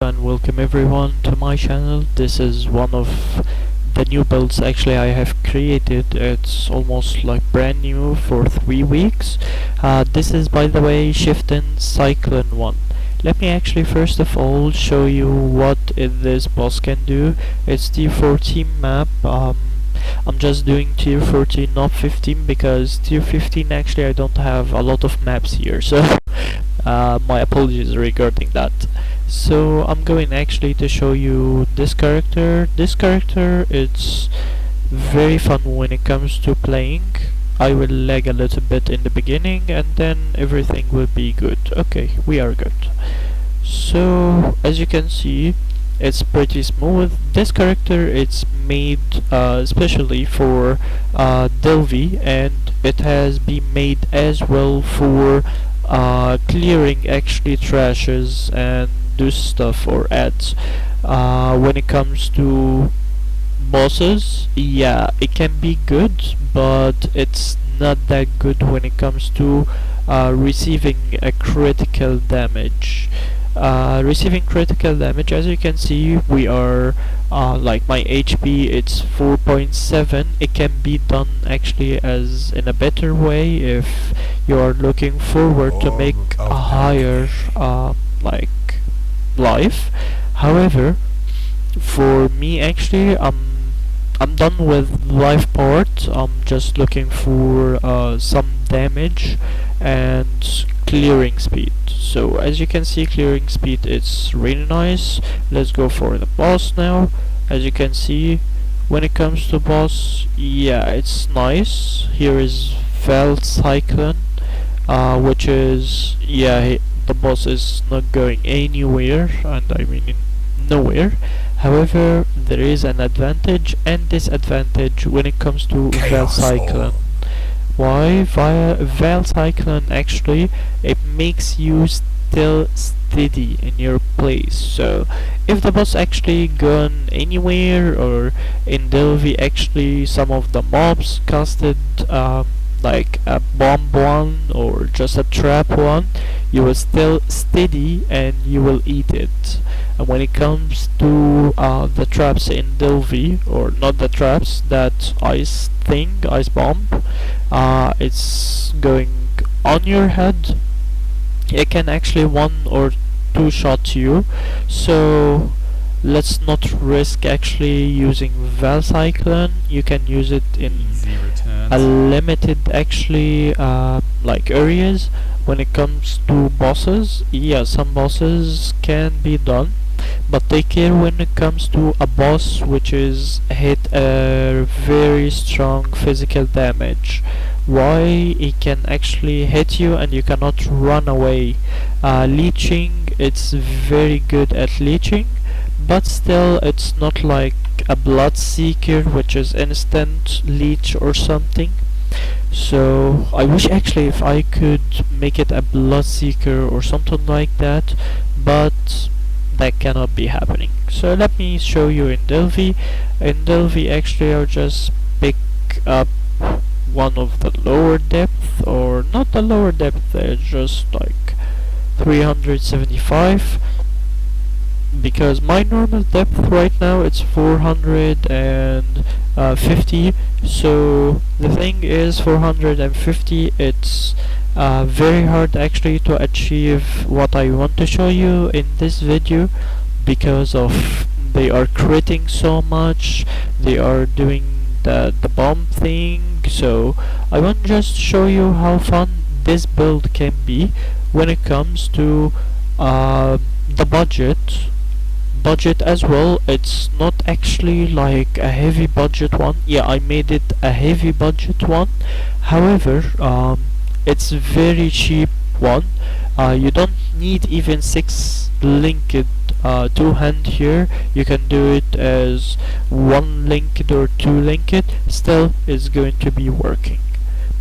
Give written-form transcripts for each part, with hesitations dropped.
And welcome everyone to my channel. This is one of the new builds actually I have created. It's almost like brand new for 3 weeks. This is, by the way, Chiften Cyclone 1. Let me actually first of all show you what this boss can do. It's tier 14 map. I'm just doing tier 14, not 15, because tier 15 actually I don't have a lot of maps here, so my apologies regarding that. So I'm going actually to show you this character. This character it's very fun when it comes to playing. I will lag a little bit in the beginning and then everything will be good. Okay, we are good. So as you can see, it's pretty smooth. This character it's made especially for Delvey, and it has been made as well for clearing actually trashes and do stuff or ads. When it comes to bosses, yeah, it can be good, but it's not that good when it comes to receiving a critical damage. Receiving critical damage, as you can see, we are like my HP it's 4.7. It can be done actually as in a better way if you are looking forward to make a higher like life. However, for me actually I'm done with life part. I'm just looking for some damage and clearing speed. So as you can see, clearing speed it's really nice. Let's go for the boss now. As you can see, when it comes to boss, yeah, it's nice. Here is Vaal Cyclone, which is, yeah, the boss is not going anywhere, and I mean nowhere. However, there is an advantage and disadvantage when it comes to Vaal Cyclone. Why? Vaal Cyclone actually, it makes you still steady in your place. So if the boss actually gone anywhere, or in Delvey actually some of the mobs casted like a bomb one or just a trap one, you will still steady and you will eat it. And when it comes to the traps in Delvey, or not the traps, that ice thing, ice bomb, it's going on your head. It can actually one or two shot you, so let's not risk actually using Vaal Cyclone. You can use it in a limited actually like areas. When it comes to bosses, yeah, some bosses can be done, but take care when it comes to a boss which is hit a very strong physical damage. Why? It can actually hit you and you cannot run away. Leeching, it's very good at leeching, but still it's not like a blood seeker which is instant leech or something. So I wish actually if I could make it a blood seeker or something like that, but that cannot be happening. So let me show you in Delvey. In Delvey actually I'll just pick up one of the lower depth, or not the lower depth, just like 375, because my normal depth right now it's 450. So the thing is 450, it's very hard actually to achieve what I want to show you in this video, because of they are critting so much, they are doing the bomb thing. So I want to just show you how fun this build can be when it comes to the budget as well. It's not actually like a heavy budget one. Yeah, I made it a heavy budget one. However, it's very cheap one. You don't need even 6 linked two hand here. You can do it as 1 linked or 2 linked. Still, it's going to be working.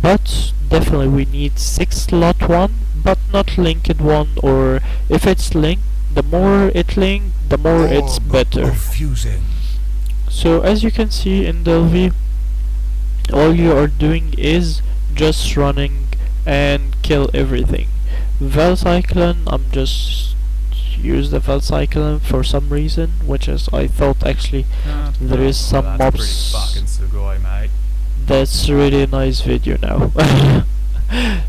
But definitely we need 6 slot one, but not linked one. Or if it's linked, the more it linked, the more it's better. So as you can see in Delvey, all you are doing is just running and kill everything. Vaal Cyclone, I'm just use the Vaal Cyclone for some reason, which is I thought actually there is some that's mobs. pretty fucking sugoi, mate. That's really nice video now.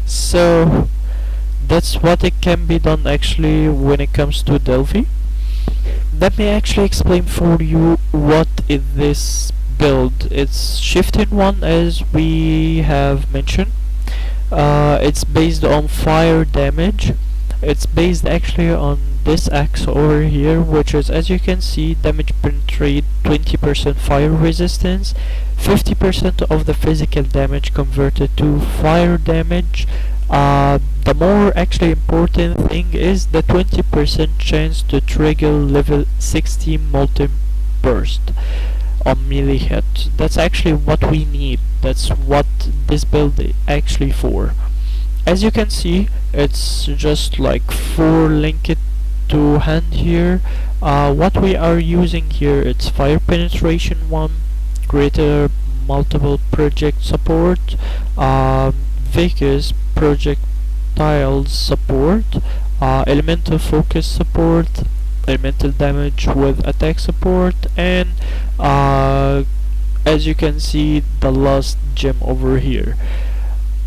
So that's what it can be done actually when it comes to Delphi. Let me actually explain for you what is this build. It's chiften one, as we have mentioned. It's based on fire damage. It's based actually on this axe over here, which is, as you can see, damage penetrate, 20% fire resistance, 50% of the physical damage converted to fire damage. The more actually important thing is the 20% chance to trigger level 60 molten burst on melee hit. That's actually what we need. That's what this build is actually for. As you can see, it's just like 4 linked to hand here. What we are using here, it's fire penetration 1, greater multiple project support, Vegas projectiles support, elemental focus support, elemental damage with attack support, and as you can see, the last gem over here.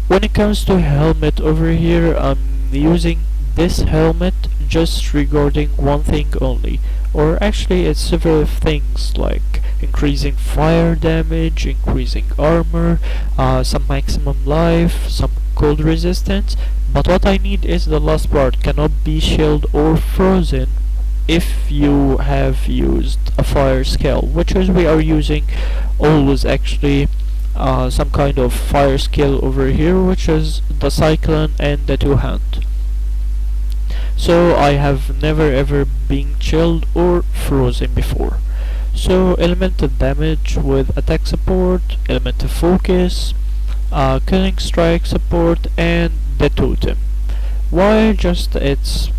When it comes to helmet over here, I'm using this helmet just regarding one thing only, or actually it's several things like increasing fire damage, increasing armor, some maximum life, some cold resistance, but what I need is the last part, cannot be shielded or frozen if you have used a fire skill, which is we are using always actually some kind of fire skill over here, which is the cyclone and the two hand. So I have never ever been chilled or frozen before. So elemental damage with attack support, elemental focus, killing strike support, and the totem. Why? Just it's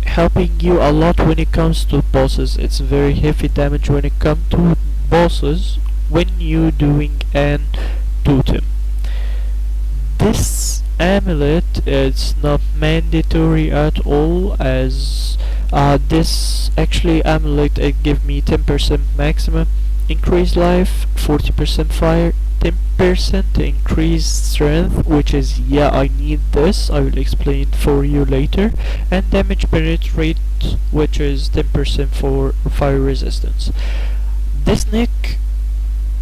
helping you a lot when it comes to bosses. It's very heavy damage when it comes to bosses when you doing an totem. This amulet is not mandatory at all, as this actually amulet it give me 10% maximum increase life, 40% fire, 10% increase strength, which is, yeah, I need this, I will explain for you later, and damage penetrate, which is 10% for fire resistance. This nick,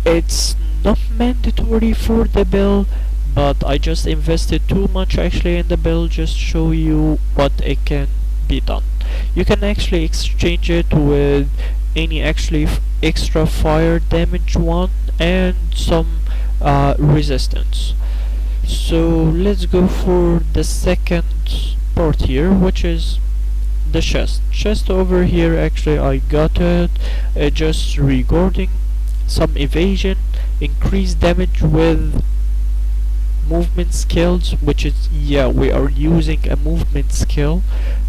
it's not mandatory for the build, but I just invested too much actually in the build just to show you what it can be done. You can actually exchange it with any actually extra fire damage one and some resistance. So let's go for the second part here, which is the chest over here. Actually I got it just regarding some evasion, increased damage with movement skills, which is, yeah, we are using a movement skill,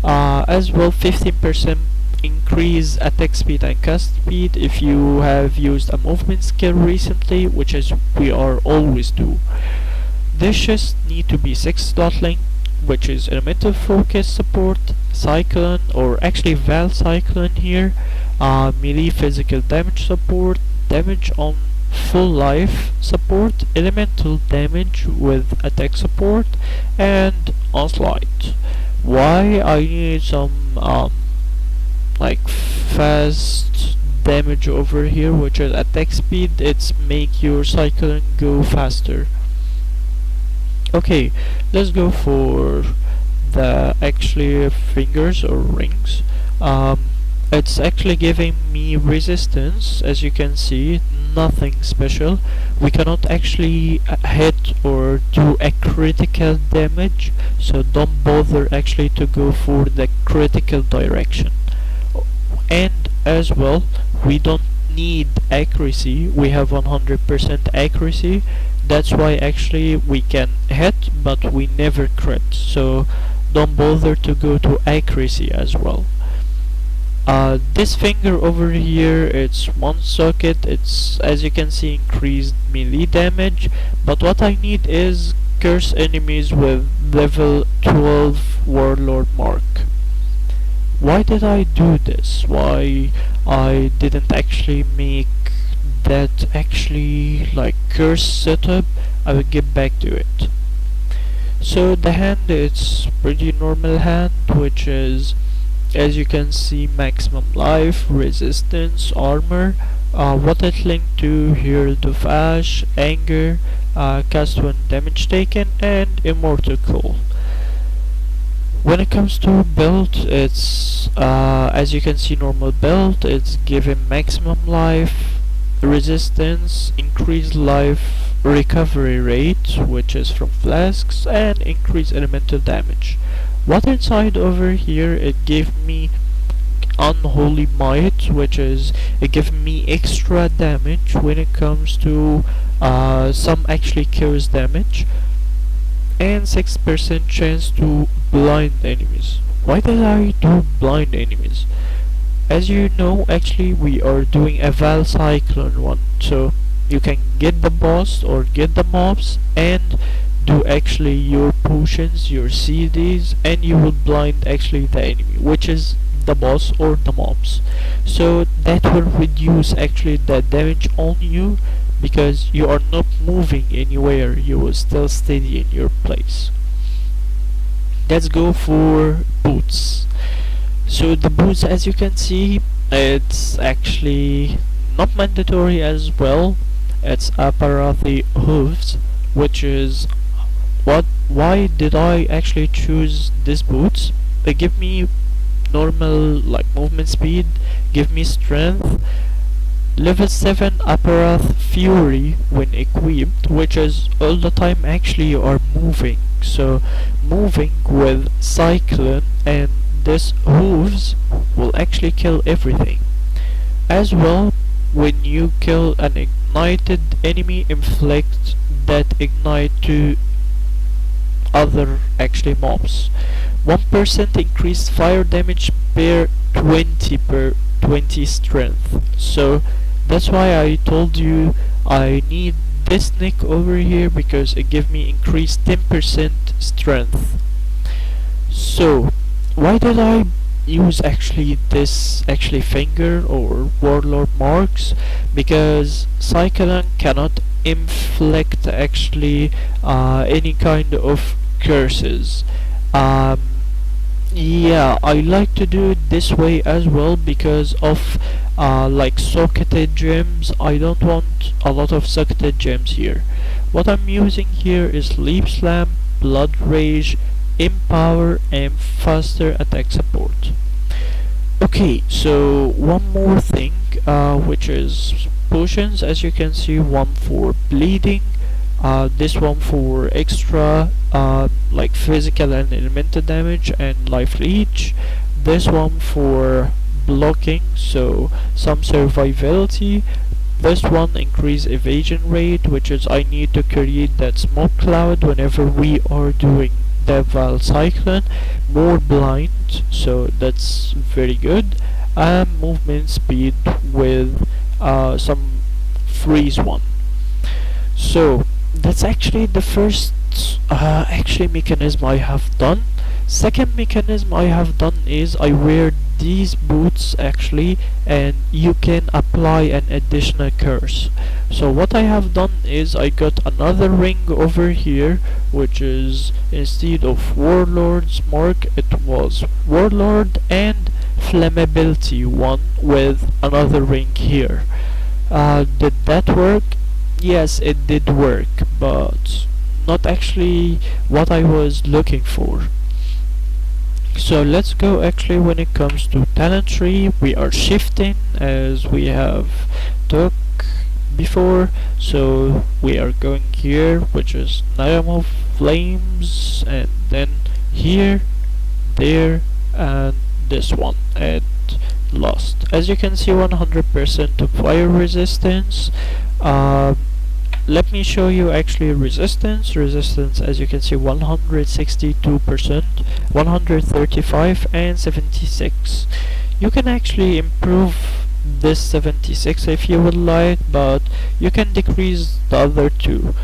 as well 15% increase attack speed and cast speed if you have used a movement skill recently, which is we are always do. This just need to be 6 slot link, which is elemental focus support, cyclone, or actually Vaal Cyclone here, melee physical damage support, damage on full life support, elemental damage with attack support, and onslaught. Why I need some like fast damage over here, which is attack speed, it's make your cycling go faster. Okay, let's go for the actually fingers or rings. It's actually giving me resistance, as you can see, nothing special. We cannot actually hit or do a critical damage, so don't bother actually to go for the critical direction. And as well, we don't need accuracy, we have 100% accuracy, that's why actually we can hit but we never crit, so don't bother to go to accuracy as well. This finger over here, it's one socket, it's, as you can see, increased melee damage, but what I need is curse enemies with level 12 warlord mark. why did I do this? Why I didn't actually make that actually like curse setup? I will get back to it. So the hand, it's pretty normal hand, which is, as you can see, maximum life, resistance, armor, what it linked to here, the Ash, anger, cast when damage taken, and immortal cool. When it comes to build, it's as you can see, normal build. It's given maximum life, resistance, increased life, recovery rate, which is from flasks, and increased elemental damage. What inside over here, it gave me unholy might, which is it gives me extra damage when it comes to some actually kills damage, and 6% chance to blind enemies. Why did I do blind enemies? As you know, actually we are doing a Vaal Cyclone one, so you can get the boss or get the mobs and do actually your potions, your CDs, and you will blind actually the enemy, which is the boss or the mobs. So that will reduce actually the damage on you, because you are not moving anywhere, you will still steady in your place. Let's go for boots. So the boots, as you can see, it's actually not mandatory as well. It's Aparathi hooves, which is why did I actually choose these boots? They give me normal like movement speed, give me strength, level 7 Aparath Fury when equipped, which is all the time actually you are moving. So moving with Cyclone and this hooves will actually kill everything. As well, when you kill an ignited enemy, inflict that ignite to other actually mobs. 1% increased fire damage per 20 strength. So that's why I told you I need this nick over here, because it gives me increased 10% strength. So why did I use actually this actually finger or warlord marks? Because Cyclone cannot inflict actually any kind of curses. Yeah, I like to do it this way as well because of like socketed gems. I don't want a lot of socketed gems here. What I'm using here is Leap Slam, Blood Rage, Empower, and faster attack support. Okay, so one more thing, which is potions. As you can see, one for bleeding, this one for extra like physical and elemental damage and life leech, this one for blocking, so some survivability, this one increase evasion rate, which is I need to create that smoke cloud whenever we are doing the Vaal Cyclone, more blind, so that's very good, and movement speed with some freeze one. So that's actually the first actually mechanism I have done. Second mechanism I have done is I wear these boots actually, and you can apply an additional curse. So what I have done is I got another ring over here, which is instead of Warlord's mark, it was Warlord and Flammability one with another ring here. Did that work? Yes, it did work, but not actually what I was looking for. So let's go actually when it comes to talent tree. We are shifting as we have took before, so we are going here, which is Dynamo Flames, and then here, there, and this one at Lost. As you can see, 100% of fire resistance. Let me show you actually resistance. Resistance, as you can see, 162%, 135, and 76. You can actually improve this 76 if you would like, but you can decrease the other two.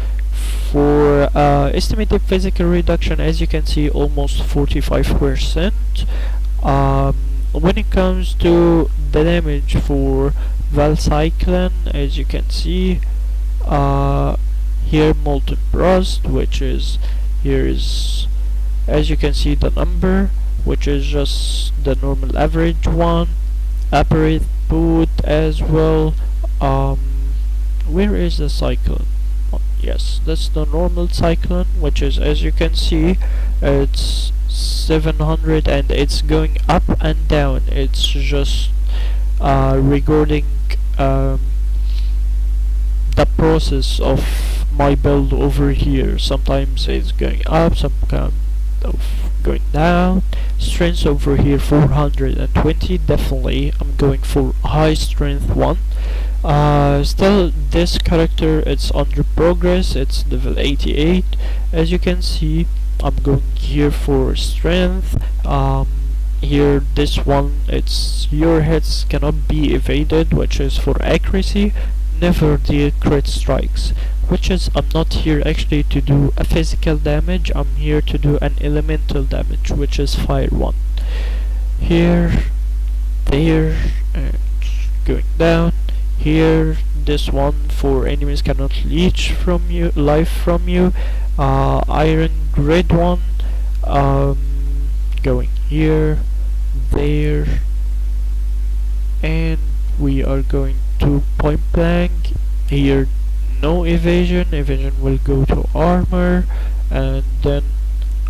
For estimated physical reduction, as you can see, almost 45%. when it comes to the damage for Vaal Cyclone, as you can see, uh, here molten rust, which is, here is, as you can see, the number, which is just the normal average one. Apparate boot as well. um where is the cyclone? Oh, yes, that's the normal cyclone, which is, as you can see, it's 700 and it's going up and down. It's just regarding um, the process of my build over here. Sometimes it's going up, some kind of going down. Strength over here 420. Definitely I'm going for high strength one. Still, this character, it's under progress, it's level 88. As you can see, I'm going here for strength. Here, this one, it's your hits cannot be evaded, which is for accuracy. Never deal crit strikes, which is, I'm not here actually to do a physical damage, I'm here to do an elemental damage, which is fire 1. Here, there, and going down. Here, this one for enemies cannot leech from you, life from you. Iron grid one, going here, there, and we are going to point blank. Here, no evasion. Evasion will go to armor, and then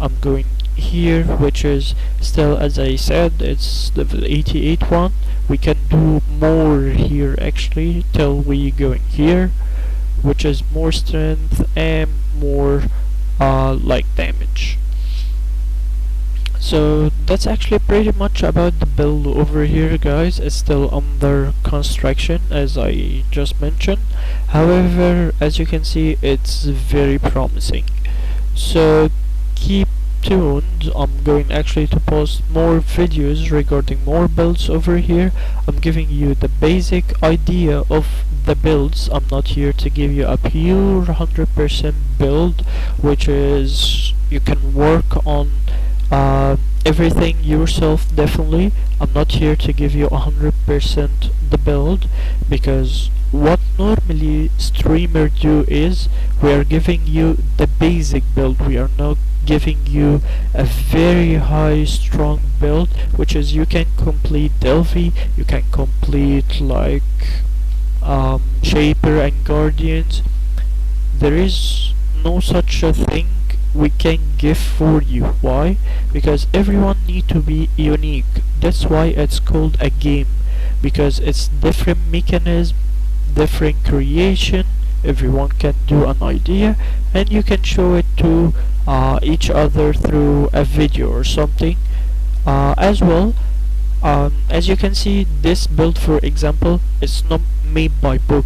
I'm going here, which is still, as I said, it's level 88 one. We can do more here actually till we going here, which is more strength and more like damage. So that's actually pretty much about the build over here, guys. It's still under construction, as I just mentioned. However, as you can see, it's very promising. So keep tuned. I'm going actually to post more videos regarding more builds over here. I'm giving you the basic idea of the builds. I'm not here to give you a pure 100% build, which is you can work on everything yourself. Definitely, I'm not here to give you 100% the build, because what normally streamer do is we are giving you the basic build. We are not giving you a very high strong build, which is you can complete Delphi, you can complete like Shaper and Guardians. There is no such a thing we can give for you. Why? Because everyone need to be unique. That's why it's called a game, because it's different mechanism, different creation. Everyone can do an idea, and you can show it to each other through a video or something. As well, as you can see, this build, for example, is not made by book.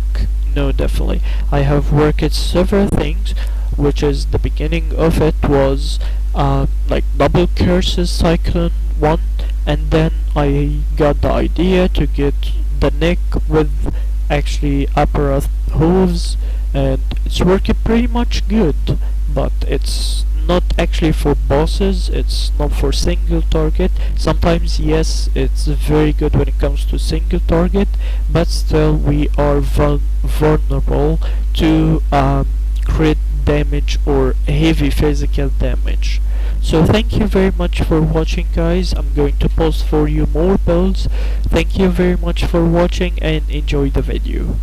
No, definitely, I have worked at several things, which is the beginning of it was like double curses cyclone 1, and then I got the idea to get the neck with actually upper hooves, and it's working pretty much good. But it's not actually for bosses, it's not for single target. Sometimes yes, it's very good when it comes to single target, but still we are vulnerable to crit damage or heavy physical damage. So thank you very much for watching, guys. I'm going to post for you more builds. Thank you very much for watching and enjoy the video.